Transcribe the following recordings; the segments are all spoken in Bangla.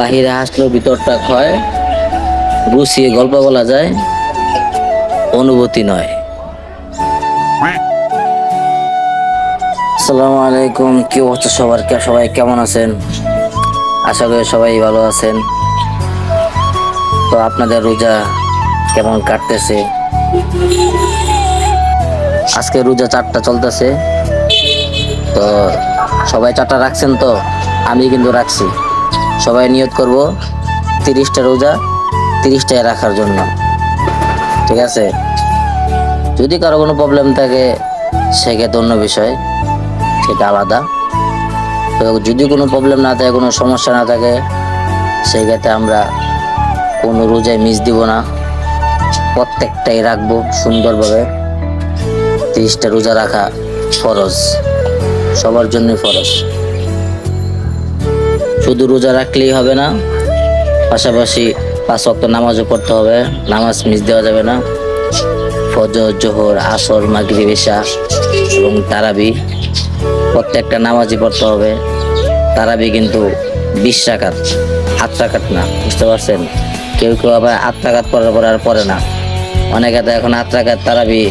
বাহিরে হাসলেও ভিতরটা ক্ষয়, গুছিয়ে গল্প বলা যায়, অনুভূতি নয়। আসসালামু আলাইকুম, কি অবস্থা সবার? সবাই কেমন আছেন? আশা করি সবাই ভালো আছেন। তো আপনাদের রোজা কেমন কাটতেছে? আজকে রোজা 4টা চলতেছে। তো সবাই 4টা রাখছেন? তো আমি কিন্তু রাখছি। সবাই নিয়ত করব 30টা রোজা 30টায় রাখার জন্য, ঠিক আছে? যদি কারো কোনো প্রবলেম থাকে সেক্ষেত্রে অন্য বিষয়, সেটা আলাদা। তো যদি কোনো প্রবলেম না থাকে, কোনো সমস্যা না থাকে, সেক্ষেত্রে আমরা কোনো রোজায় মিস দিব না, প্রত্যেকটাই রাখবো সুন্দরভাবে। 30টা রোজা রাখা ফরজ, সবার জন্য ফরজ। শুধু রোজা রাখলেই হবে না, পাশাপাশি 5 ওয়াক্ত নামাজও পড়তে হবে। নামাজ মিস দেওয়া যাবে না। ফজর, জোহর, আসর, মাগরিব, ইশা এবং তারাবি প্রত্যেকটা নামাজই পড়তে হবে। তারাবি কিন্তু 20 রাকাত, 8 রাকাত না, বুঝতে পারছেন? কেউ কেউ আবার 8 রাকাত পড়ার পর আর পড়ে না। অনেকে তো এখন 8 রাকাত তারাবি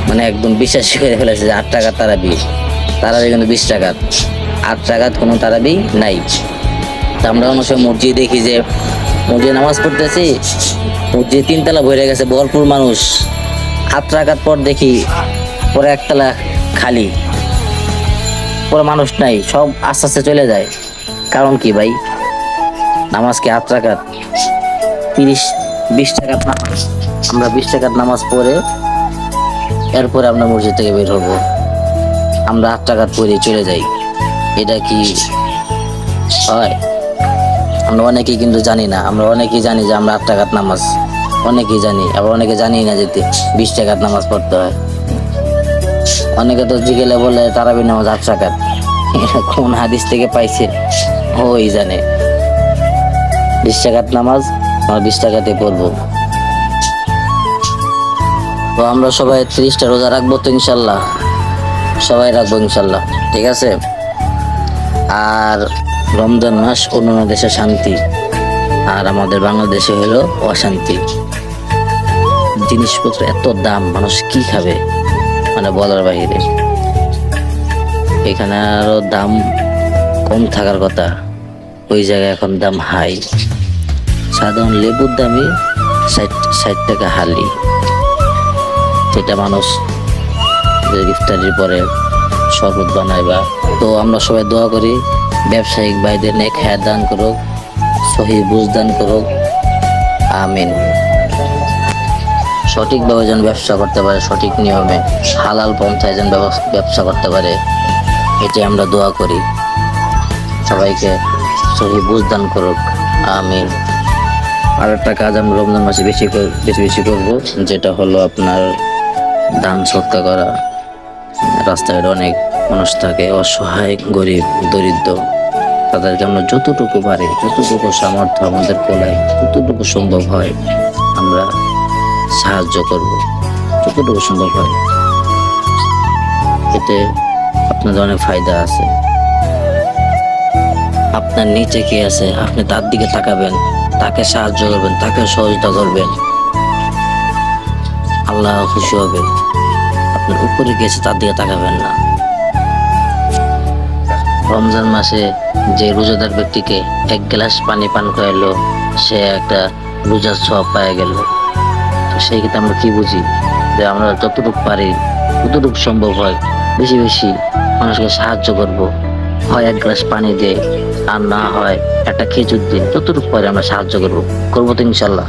মানে একদম বিশ্বাস করে ফেলেছে যে 8 রাকাত তারাবি। তারাবি কিন্তু 20 রাকাত, 8 রাকাত কোনো তারাবি নাই। তা আমরা অনেক সময় মসজিদ দেখি যে মসজিদে নামাজ পড়তেছি, মসজিদ 3 তলা ভরে গেছে, ভরপুর মানুষ। 8 রাকাত পর দেখি পরে 1 তলা খালি, পরে মানুষ নাই, সব আস্তে আস্তে চলে যায়। কারণ কি ভাই? নামাজ কি 8 রাকাত? 20 টাকাত নামাজ। আমরা 20 টাকার নামাজ পড়ে এরপরে আমরা মসজিদ থেকে বের হবো, আমরা 8 টাকাত পড়ে চলে যাই। এটা কি হয়? আমরা অনেকেই কিন্তু জানি না। আমরা অনেকেই জানি যে আমরা 8 টাকাত নামাজ, অনেকেই জানি, আবার অনেকে জানি না যে 20 টাকাত নামাজ পড়তে হয়। অনেকে তো জিগেলে বলে তারাবি নামাজ 8 রাকাত। এটা কোন হাদিস থেকে পাইছে ওই জানে। 20 টাকাত নামাজ আমরা 20 টাকাতে পড়বো। তো আমরা সবাই 30টা রোজা রাখবো তো ইনশাল্লাহ, সবাই রাখবো ইনশাল্লাহ, ঠিক আছে? আর রমজান মাস অন্যান্য দেশে শান্তি, আর আমাদের বাংলাদেশে হলো অশান্তি। জিনিসপত্র এত দাম, মানুষ কি খাবে মানে বলার বাহিরে। এখানে আরো দাম কম থাকার কথা, ওই জায়গায় এখন দাম হাই। সাধারণ লেবুর দামই 60 টাকা হালি, যেটা মানুষ ইফতারির পরে শরবত বানায়। বা তো আমরা সবাই দোয়া করি ব্যবসায়িক ভাইদের নেক হায়াত দান করুক, সহি বুঝ দান করুক, আমিন। সঠিকভাবে যেন ব্যবসা করতে পারে, সঠিক নিয়মে হালাল পন্থায় যেন ব্যবসা করতে পারে, এটি আমরা দোয়া করি। সবাইকে সহি বুঝ দান করুক, আমিন। আর একটা কাজ আমরা রমজান মাসে বেশি বেশি করবো, যেটা হলো আপনার দান সৎকার করা। রাস্তায় অনেক মানুষ থাকে, অসহায়, গরিব, দরিদ্র, তাদেরকে আমরা যতটুকু পারি, যতটুকু সামর্থ্য আমাদের কোলায়, যতটুকু সম্ভব হয় আমরা সাহায্য করব, যতটুকু সম্ভব হয়। এতে আপনাদের অনেক ফায়দা আছে। আপনার নিচে কে আছে, আপনি তার দিকে তাকাবেন, তাকে সাহায্য করবেন, তাকে সহযোগিতা করবেন, আল্লাহ খুশি হবে। আপনার উপরে গেছে তার দিকে তাকাবেন না। রমজান মাসে যে রোজাদার ব্যক্তিকে 1 গ্লাস পানি পান করাইলো, সে একটা রোজার সওয়াব পাওয়া গেল। তো সেই ক্ষেত্রে আমরা কি বুঝি যে আমরা যতটুকু পারি, যতটুকু সম্ভব হয় বেশি বেশি মানুষকে সাহায্য করব। হয় 1 গ্লাস পানি দিয়ে, আর না হয় একটা খেজুর দিয়ে, যতটুকু পারি আমরা সাহায্য করবো তো ইনশাল্লাহ।